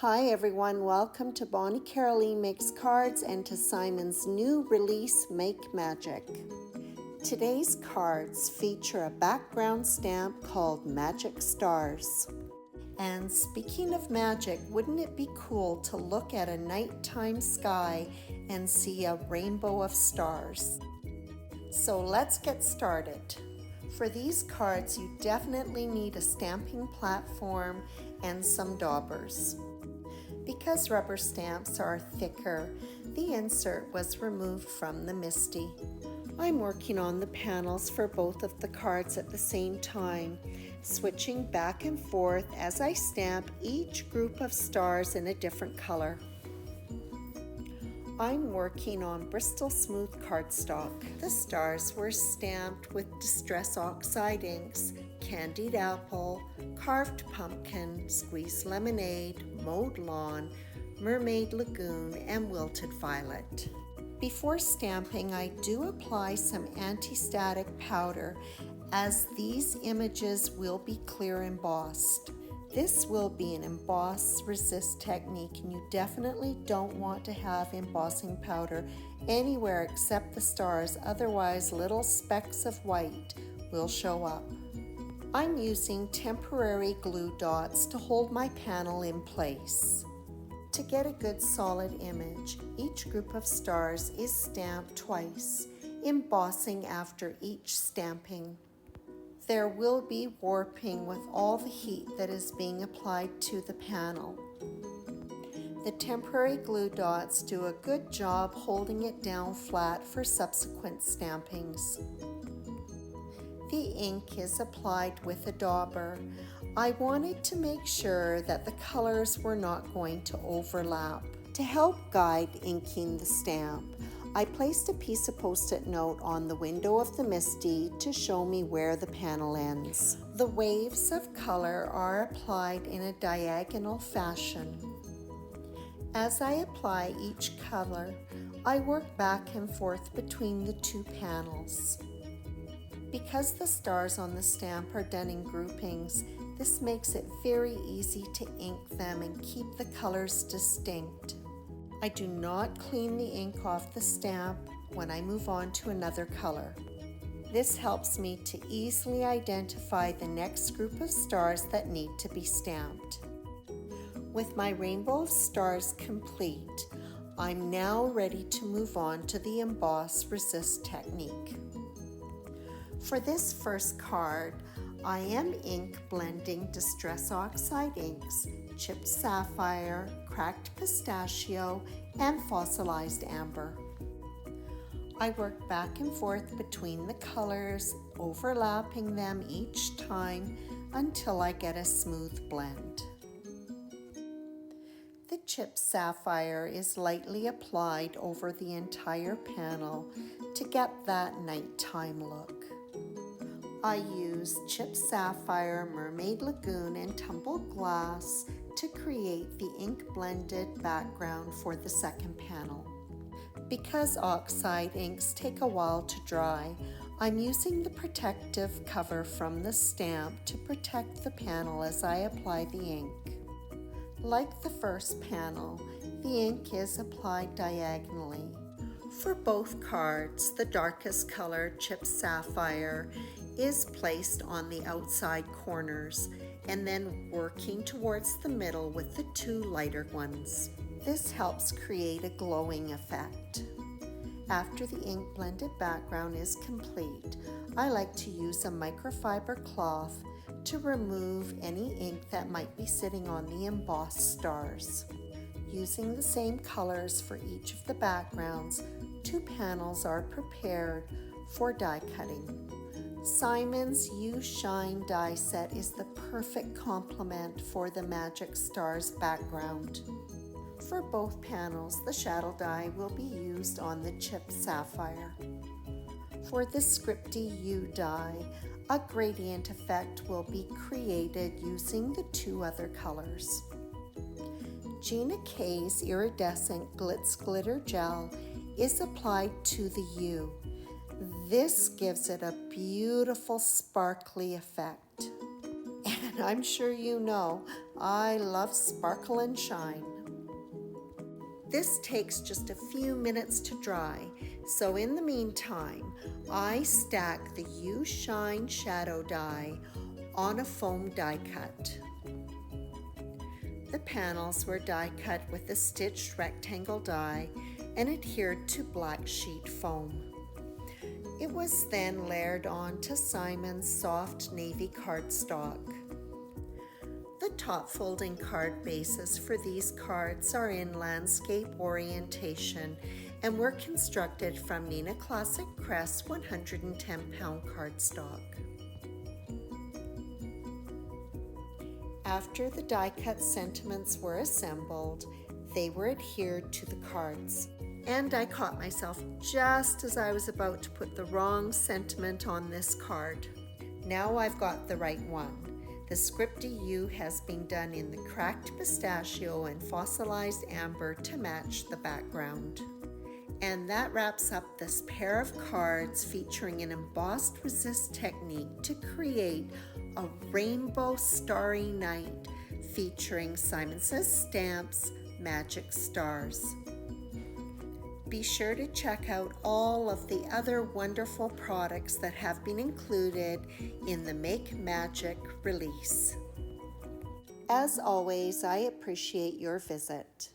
Hi everyone, welcome to Bonnie Caroline Makes Cards and to Simon's new release, Make Magic. Today's cards feature a background stamp called Magic Stars. And speaking of magic, wouldn't it be cool to look at a nighttime sky and see a rainbow of stars? So let's get started. For these cards, you definitely need a stamping platform and some daubers. Because rubber stamps are thicker, the insert was removed from the MISTI. I'm working on the panels for both of the cards at the same time, switching back and forth as I stamp each group of stars in a different color. I'm working on Bristol Smooth cardstock. The stars were stamped with Distress Oxide inks, Candied Apple, Carved Pumpkin, Squeezed Lemonade, Mowed Lawn, Mermaid Lagoon, and Wilted Violet. Before stamping, I do apply some anti-static powder as these images will be clear embossed. This will be an emboss resist technique, and you definitely don't want to have embossing powder anywhere except the stars, otherwise little specks of white will show up. I'm using temporary glue dots to hold my panel in place. To get a good solid image, each group of stars is stamped twice, embossing after each stamping. There will be warping with all the heat that is being applied to the panel. The temporary glue dots do a good job holding it down flat for subsequent stampings. The ink is applied with a dauber. I wanted to make sure that the colors were not going to overlap. To help guide inking the stamp, I placed a piece of Post-it note on the window of the MISTI to show me where the panel ends. The waves of color are applied in a diagonal fashion. As I apply each color, I work back and forth between the two panels. Because the stars on the stamp are done in groupings, this makes it very easy to ink them and keep the colors distinct. I do not clean the ink off the stamp when I move on to another color. This helps me to easily identify the next group of stars that need to be stamped. With my rainbow of stars complete, I'm now ready to move on to the emboss resist technique. For this first card, I am ink blending Distress Oxide inks, Chipped Sapphire, Cracked Pistachio, and Fossilized Amber. I work back and forth between the colors, overlapping them each time until I get a smooth blend. The Chipped Sapphire is lightly applied over the entire panel to get that nighttime look. I use Chipped Sapphire, Mermaid Lagoon, and Tumbled Glass to create the ink-blended background for the second panel. Because oxide inks take a while to dry, I'm using the protective cover from the stamp to protect the panel as I apply the ink. Like the first panel, the ink is applied diagonally. For both cards, the darkest color, Chipped Sapphire, is placed on the outside corners and then working towards the middle with the two lighter ones. This helps create a glowing effect. After the ink blended background is complete, I like to use a microfiber cloth to remove any ink that might be sitting on the embossed stars. Using the same colors for each of the backgrounds, two panels are prepared for die cutting. Simon's You Shine die set is the perfect complement for the Magic Stars background. For both panels, the shadow die will be used on the Chipped Sapphire. For the Scripty You die, a gradient effect will be created using the two other colors. Gina K's Iridescent Glitz Glitter Gel is applied to the U. This gives it a beautiful sparkly effect. And and I'm sure you know I love sparkle and shine. This takes just a few minutes to dry, so in the meantime, I stack the You Shine shadow die on a foam die cut. The panels were die cut with a stitched rectangle die and adhered to black sheet foam. It was then layered on to Simon's soft navy cardstock. The top folding card bases for these cards are in landscape orientation and were constructed from Nina Classic Crest 110-pound cardstock. After the die-cut sentiments were assembled, they were adhered to the cards. And I caught myself just as I was about to put the wrong sentiment on this card. Now I've got the right one. The scripty U has been done in the cracked pistachio and fossilized amber to match the background. And that wraps up this pair of cards featuring an embossed resist technique to create a rainbow starry night featuring Simon Says Stamps Magic Stars. Be sure to check out all of the other wonderful products that have been included in the Make Magic release. As always, I appreciate your visit.